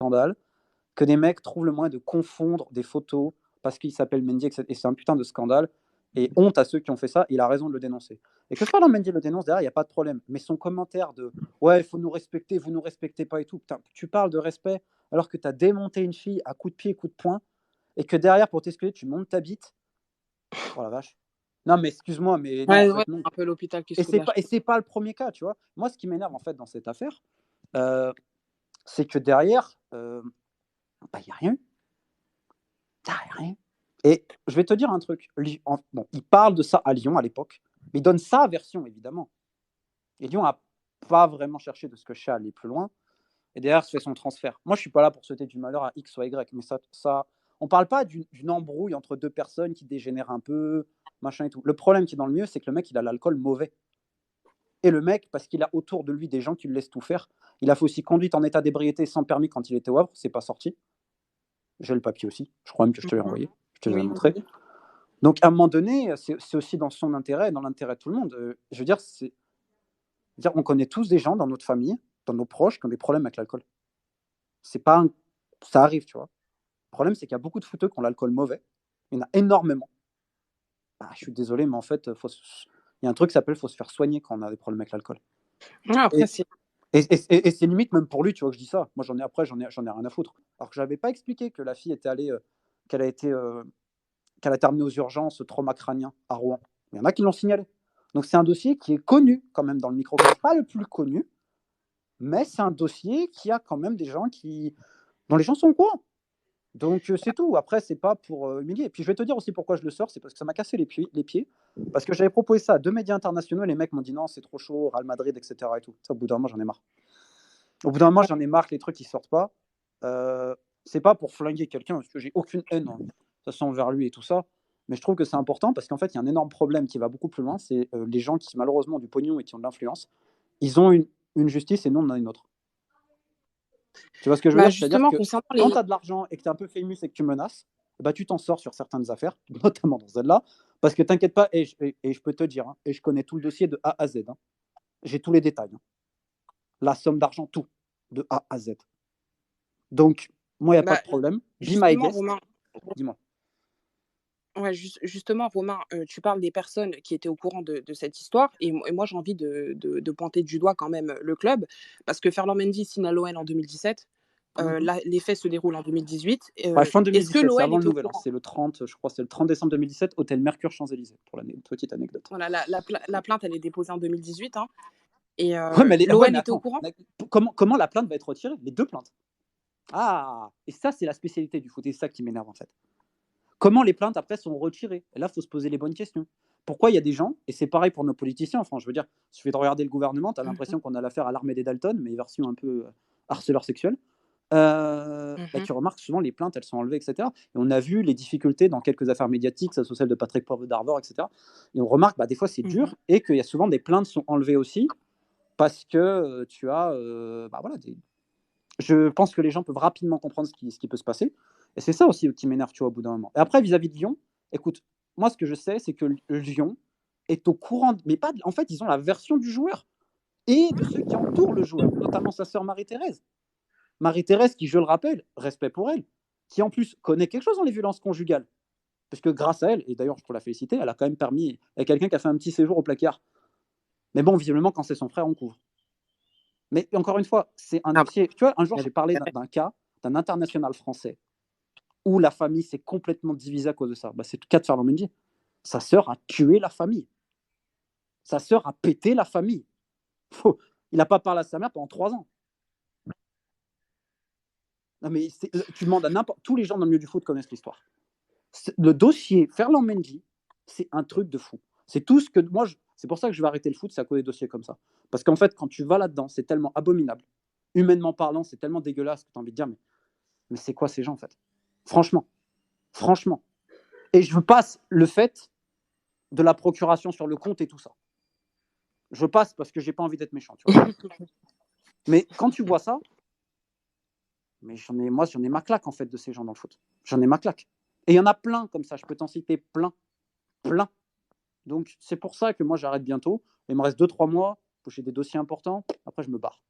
scandale que des mecs trouvent le moyen de confondre des photos parce qu'il s'appelle Mendy, etc. Et c'est un putain de scandale. Et honte à ceux qui ont fait ça, il a raison de le dénoncer. Et que Ferland Mendy le dénonce derrière, il n'y a pas de problème. Mais son commentaire de ouais, il faut nous respecter, vous nous respectez pas et tout, putain, tu parles de respect alors que tu as démonté une fille à coups de pied, coups de poing, et que derrière, pour t'excuser, tu montes ta bite. Oh la vache. Non, mais excuse-moi, mais non, en fait, non. Un peu l'hôpital qui se Et fout de la c'est pas le premier cas, tu vois. Moi, ce qui m'énerve en fait dans cette affaire, c'est que derrière, bah, il n'y a rien. Il n'y a rien. Et je vais te dire un truc. Bon, il parle de ça à Lyon à l'époque, mais il donne sa version, évidemment. Et Lyon n'a pas vraiment cherché de ce que je sais aller plus loin. Et derrière, se fait son transfert. Moi, je ne suis pas là pour souhaiter du malheur à X ou Y, mais on ne parle pas d'une embrouille entre deux personnes qui dégénèrent un peu, machin et tout. Le problème qui est dans le mieux, c'est que le mec, il a l'alcool mauvais. Et le mec, parce qu'il a autour de lui des gens qui le laissent tout faire, il a fait aussi conduite en état d'ébriété sans permis quand il était au Havre, c'est pas sorti. J'ai le papier aussi, je crois même que je te l'ai envoyé, je te l'ai montré. Donc à un moment donné, c'est aussi dans son intérêt, dans l'intérêt de tout le monde. Je veux dire, on connaît tous des gens dans notre famille, dans nos proches, qui ont des problèmes avec l'alcool. C'est pas ça arrive, tu vois. Le problème, c'est qu'il y a beaucoup de footeux qui ont l'alcool mauvais. Il y en a énormément. Ah, je suis désolé, mais en fait, il y a un truc qui s'appelle faut se faire soigner quand on a des problèmes avec l'alcool. Après, c'est... Et c'est limite même pour lui, tu vois, que je dis ça. Moi, j'en ai rien à foutre. Alors que je n'avais pas expliqué que la fille était allée, qu'elle a été amenée aux urgences, trauma crânien à Rouen. Il y en a qui l'ont signalé. Donc c'est un dossier qui est connu quand même dans le micro. C'est pas le plus connu, mais c'est un dossier qui a quand même des gens dont les gens sont au courant. Donc c'est tout. Après, c'est pas pour humilier. Et puis je vais te dire aussi pourquoi je le sors, c'est parce que ça m'a cassé les pieds. Parce que j'avais proposé ça à 2 médias internationaux, et les mecs m'ont dit non, c'est trop chaud, Real Madrid, etc. Et tout. Ça, au bout d'un moment, j'en ai marre. Au bout d'un moment, j'en ai marre que les trucs qui sortent pas. C'est pas pour flinguer quelqu'un, parce que j'ai aucune haine, de toute façon, envers lui et tout ça. Mais je trouve que c'est important parce qu'en fait, il y a un énorme problème qui va beaucoup plus loin. C'est les gens qui, malheureusement, ont du pognon et qui ont de l'influence. Ils ont une justice et nous, on en a une autre. Tu vois ce que je veux dire? C'est-à-dire justement, que concernant quand les... tu as de l'argent et que tu es un peu famous et que tu menaces, bah, tu t'en sors sur certaines affaires, notamment dans celle-là. Parce que t'inquiète pas, et je peux te dire, et je connais tout le dossier de A à Z. J'ai tous les détails. La somme d'argent, tout, de A à Z. Donc, moi, il n'y a pas de problème. Be my guest. Romain, Dis-moi. ouais, justement, Romain, tu parles des personnes qui étaient au courant de cette histoire, et moi, j'ai envie de pointer du doigt quand même le club, parce que Ferland Mendy signe à l'OL en 2017, les faits se déroulent en 2018. Ouais, fin Est-ce que 2017, c'est l'OL avant le était au nouvel an. courant? C'est le 30, je crois, c'est le 30 décembre 2017, hôtel Mercure Champs-Élysées, pour la petite anecdote. Voilà, la plainte, elle est déposée en 2018, hein, et Ouais, mais l'OL était au attends, courant? comment la plainte va être retirée? Les deux plaintes. Ah, et ça, c'est la spécialité du foot, et c'est ça qui m'énerve en fait. Comment les plaintes après sont retirées? Et là, il faut se poser les bonnes questions. Pourquoi il y a des gens, et c'est pareil pour nos politiciens en France, je veux dire, il suffit de regarder le gouvernement, tu as l'impression qu'on a l'affaire à l'armée des Dalton, mais version un peu harceleur sexuel. Bah, tu remarques souvent les plaintes, elles sont enlevées, etc. Et on a vu les difficultés dans quelques affaires médiatiques, ça soit celle de Patrick Poivre d'Arvor, etc. Et on remarque, bah, des fois, c'est dur, et qu'il y a souvent des plaintes sont enlevées aussi, parce que tu as, bah, voilà, je pense que les gens peuvent rapidement comprendre ce qui peut se passer. Et c'est ça aussi qui m'énerve, tu vois, au bout d'un moment. Et après, vis-à-vis de Lyon, écoute, moi, ce que je sais, c'est que Lyon est au courant, mais pas, en fait, ils ont la version du joueur et de ceux qui entourent le joueur, notamment sa sœur Marie-Thérèse. Marie-Thérèse, qui, je le rappelle, respect pour elle, qui en plus connaît quelque chose dans les violences conjugales. Parce que grâce à elle, et d'ailleurs, je peux la féliciter, elle a quand même permis à quelqu'un qui a fait un petit séjour au placard. Mais bon, visiblement, quand c'est son frère, on couvre. Mais encore une fois, c'est un dossier. Tu vois, un jour, j'ai parlé d'un cas d'un international français où la famille s'est complètement divisée à cause de ça. Bah, c'est le cas de Ferland Mendy. Sa sœur a tué la famille. Sa sœur a pété la famille. Il n'a pas parlé à sa mère pendant 3 ans. Non, mais tu demandes à n'importe. Tous les gens dans le milieu du foot connaissent l'histoire. Le dossier Ferland Mendy, c'est un truc de fou. C'est tout ce que moi. C'est pour ça que je vais arrêter le foot, c'est à cause des dossiers comme ça. Parce qu'en fait, quand tu vas là-dedans, c'est tellement abominable. Humainement parlant, c'est tellement dégueulasse que tu as envie de dire, mais c'est quoi ces gens en fait? Franchement. Et je passe le fait de la procuration sur le compte et tout ça. Je passe parce que j'ai pas envie d'être méchant, tu vois. Mais quand tu vois ça, mais j'en ai ma claque en fait de ces gens dans le foot. J'en ai ma claque. Et il y en a plein comme ça, je peux t'en citer plein. Donc c'est pour ça que moi j'arrête bientôt. Il me reste 2-3 mois, j'ai des dossiers importants, après je me barre.